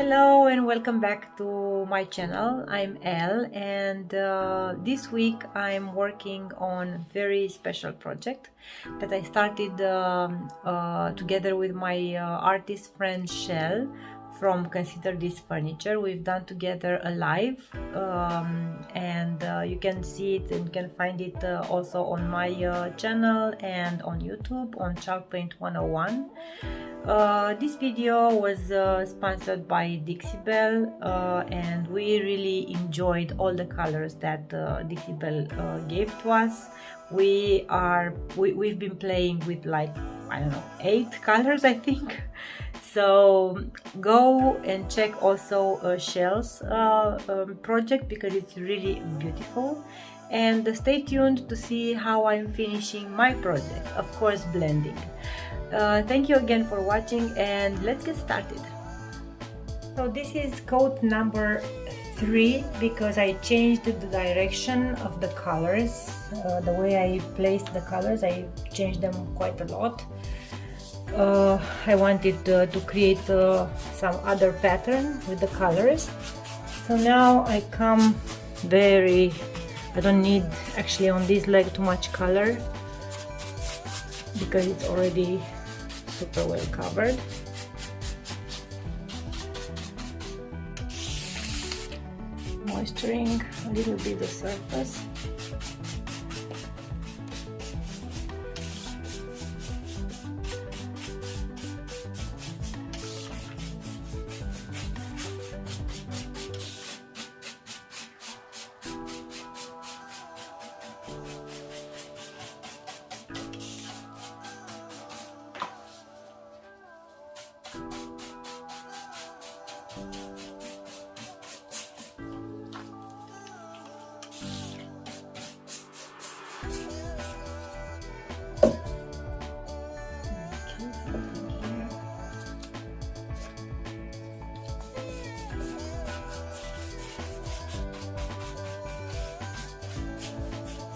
Hello and welcome back to my channel. I'm Elle, and this week I'm working on a very special project that I started together with my artist friend Shell from Consider This Furniture. We've done together a live and you can see it and can find it also on my channel and on YouTube on Chalk Paint 101. This video was sponsored by Dixie Belle, and we really enjoyed all the colors that Dixie Belle gave to us. We've been playing with, like, I don't know, 8 colors I think. So go and check also Shell's project because it's really beautiful, and stay tuned to see how I'm finishing my project, of course blending. Thank you again for watching, and let's get started. So this is coat number 3 because I changed the direction of the colors. The way I placed the colors, I changed them quite a lot. I wanted to create some other pattern with the colors. So now I come I don't need actually on this leg too much color because it's already super well covered. Moisturizing a little bit the surface.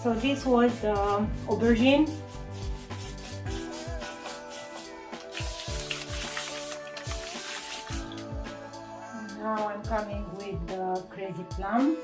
So this was aubergine. Now I'm coming with the crazy plum.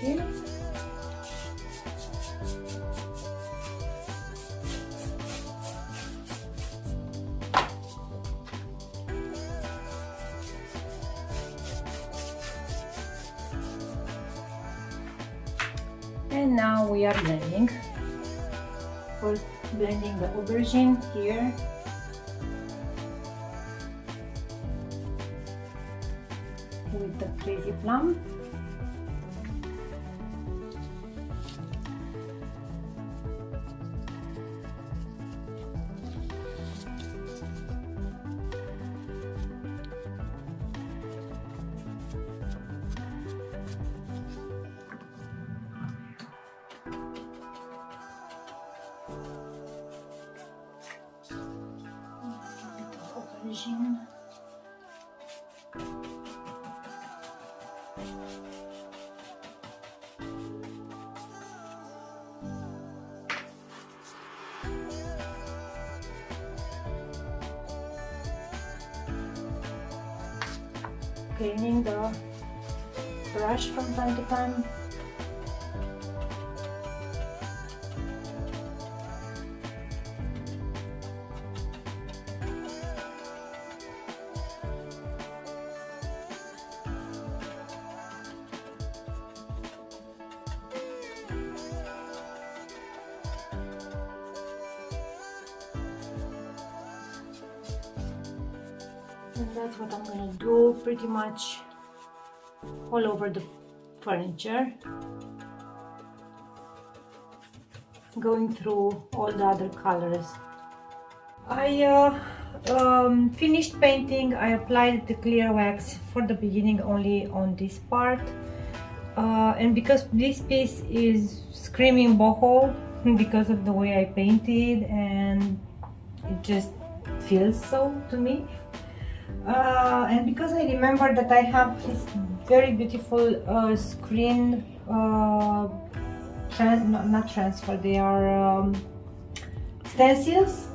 Okay. And now we are blending. First blending the aubergine here. With the crazy plum. Aubergine. Cleaning the brush from time to time. that's what I'm gonna do pretty much all over the furniture, going through all the other colors. I finished painting. I applied the clear wax for the beginning only on this part, and because this piece is screaming boho because of the way I painted, and it just feels so to me, and because I remember that I have this very beautiful screen not transfer, they are stencils.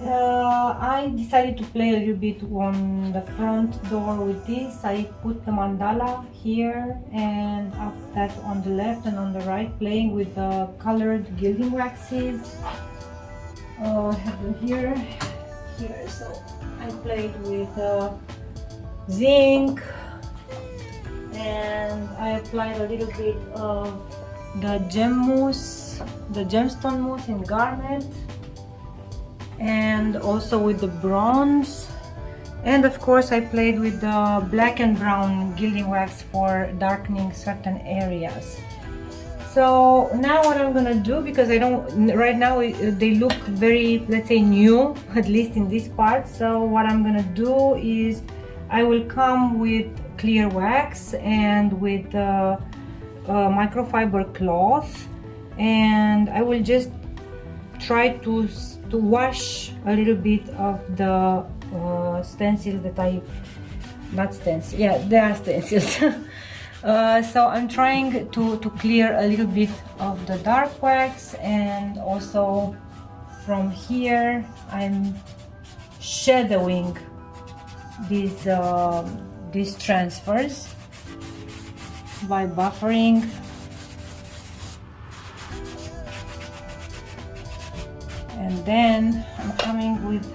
I decided to play a little bit on the front door with this. I put the mandala here and that on the left and on the right, playing with the colored gilding waxes. I have them here, so I played with zinc, and I applied a little bit of the gem mousse, the gemstone mousse in garnet, and also with the bronze, and of course I played with the black and brown gilding wax for darkening certain areas. So now what I'm gonna do, because I don't, right now they look very, let's say, new, at least in this part, so what I'm gonna do is I will come with clear wax and with microfiber cloth, and I will just try to wash a little bit of the stencils that not stencils, yeah, they are stencils. So I'm trying to clear a little bit of the dark wax, and also from here I'm shadowing these transfers by buffering. And then I'm coming with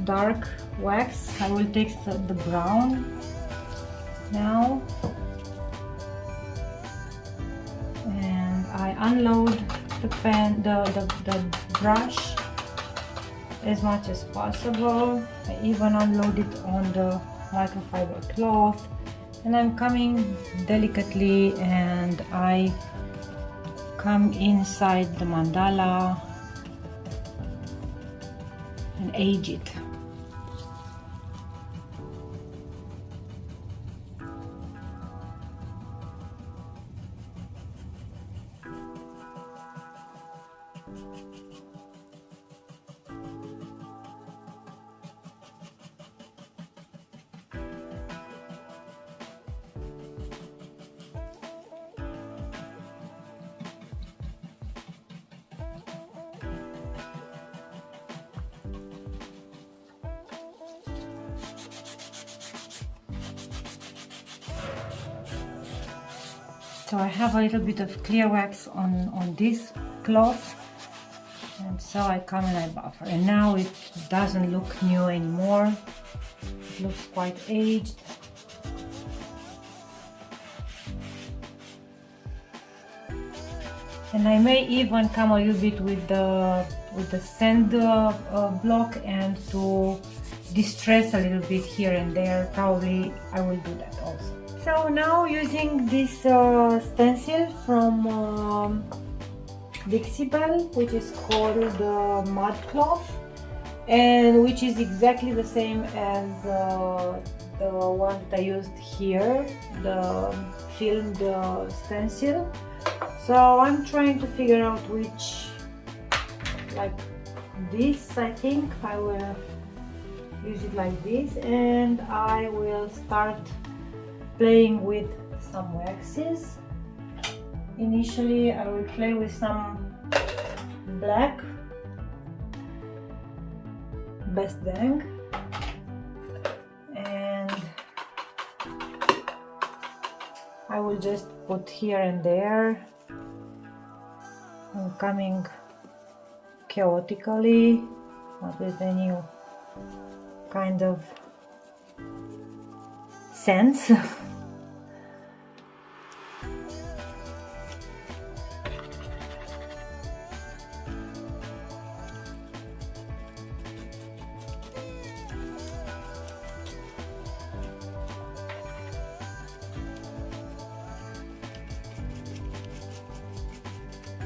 dark wax. I will take the brown now, and I unload the pen, the brush as much as possible. I even unload it on the microfiber cloth, and I'm coming delicately, and I come inside the mandala and age it. So I have a little bit of clear wax on this cloth, and so I come and I buffer, and now it doesn't look new anymore. It looks quite aged. And I may even come a little bit with the sand block, and to distress a little bit here and there. Probably I will do that also. So now, using this stencil from Dixie Belle, which is called Mud Cloth, and which is exactly the same as the one that I used here, the filmed stencil. So I'm trying to figure out which, like this, I think I will use it like this, and I will start playing with some waxes. Initially I will play with some black Best Dang, and I will just put here and there. I'm coming chaotically, not with any kind of sense.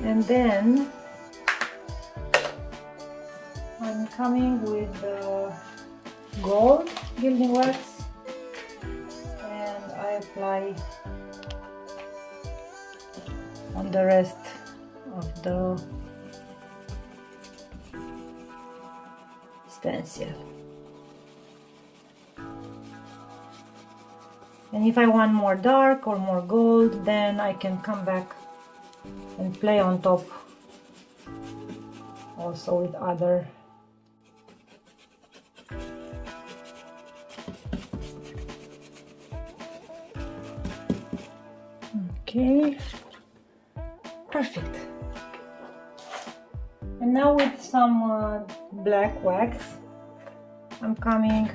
And then I'm coming with the gold gilding wax, and I apply on the rest of the stencil. And if I want more dark or more gold, then I can come back and play on top also with other okay, perfect. And now with some black wax, I'm coming,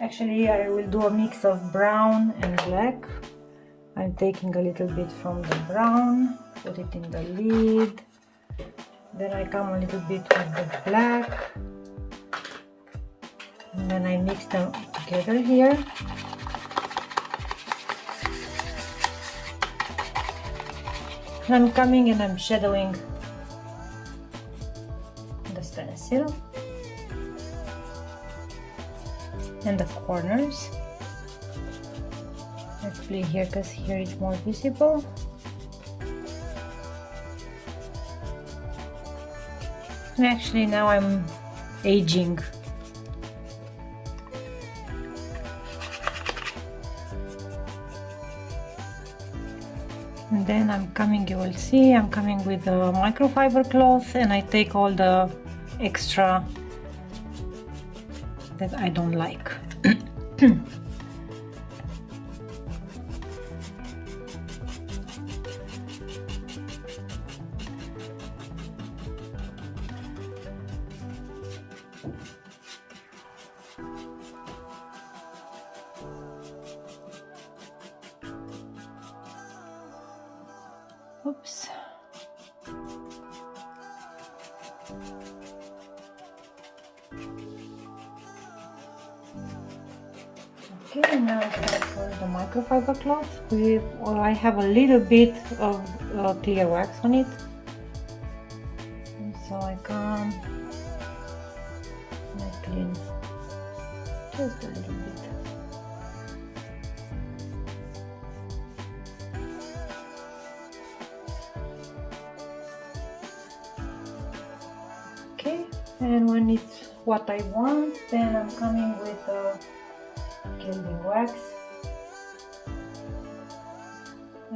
actually I will do a mix of brown and black. I'm taking a little bit from the brown, put it in the lid, then I come a little bit with the black, and then I mix them together here. And I'm coming and I'm shadowing the stencil and the corners. Let's play here because here it's more visible. And actually now I'm aging. And then I'm coming, you will see, I'm coming with a microfiber cloth, and I take all the extra that I don't like. Oops. Okay, now I start for the microfiber cloth. I have a little bit of clear wax on it, and so I come and I clean just a little bit. Okay, and when it's what I want, then I'm coming with gilding wax,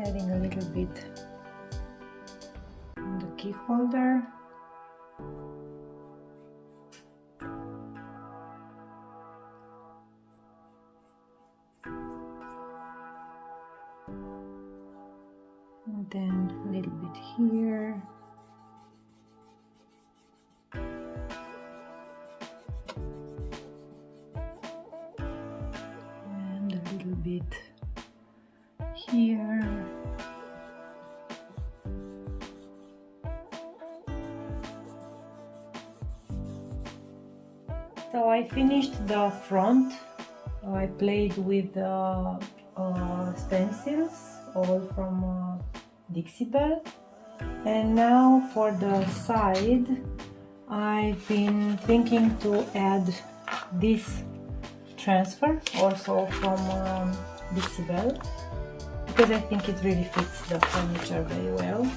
adding a little bit on the key holder. And then a little bit here. Bit here. So I finished the front. I played with stencils, all from Dixie Belle. And now for the side, I've been thinking to add this transfer also from Dixie Belle, because I think it really fits the furniture very well.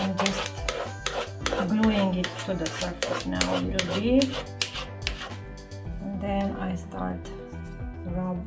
I'm just gluing it to the surface now a little bit, and then I start to rub.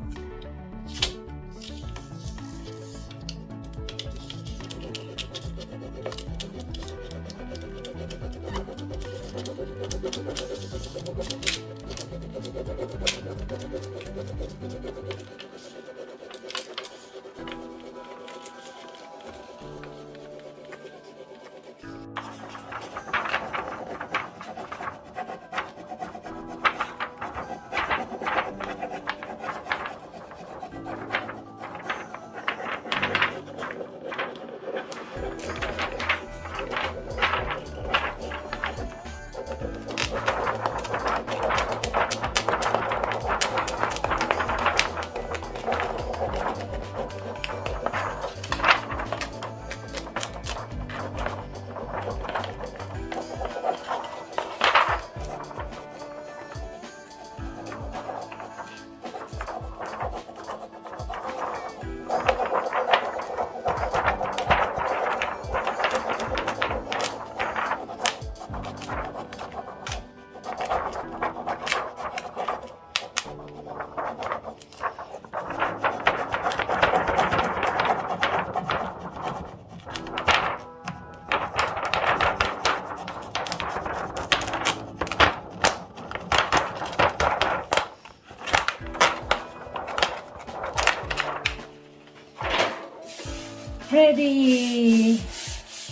ready.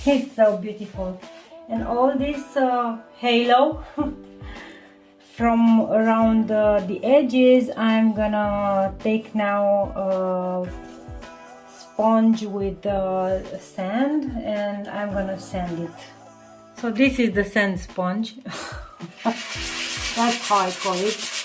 It's so beautiful. And all this halo from around the edges, I'm gonna take now sponge with sand, and I'm gonna sand it. So this is the sand sponge. That's how I call it.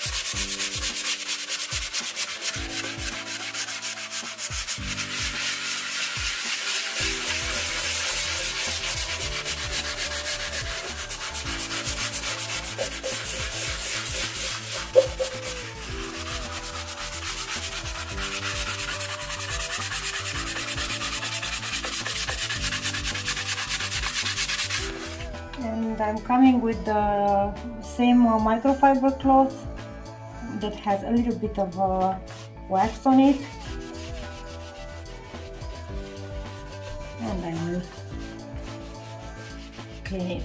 And I'm coming with the same microfiber cloth that has a little bit of wax on it, and I will clean it.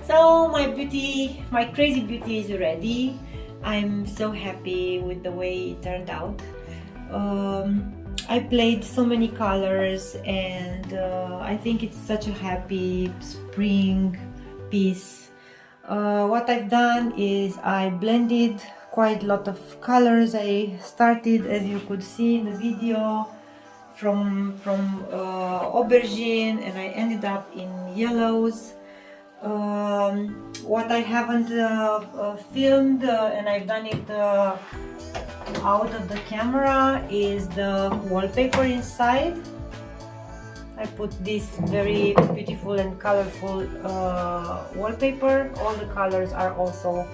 So my crazy beauty is ready. I'm so happy with the way it turned out. I played so many colors, and I think it's such a happy spring piece. What I've done is I blended quite a lot of colors. I started, as you could see in the video, from aubergine, and I ended up in yellows. What I haven't filmed, and I've done it out of the camera, is the wallpaper inside. I put this very beautiful and colorful wallpaper. All the colors are also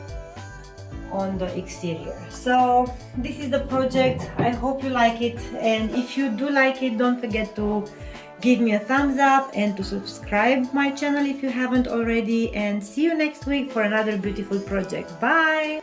on the exterior. So this is the project. I hope you like it, and if you do like it, don't forget to give me a thumbs up and to subscribe my channel if you haven't already, and see you next week for another beautiful project. Bye!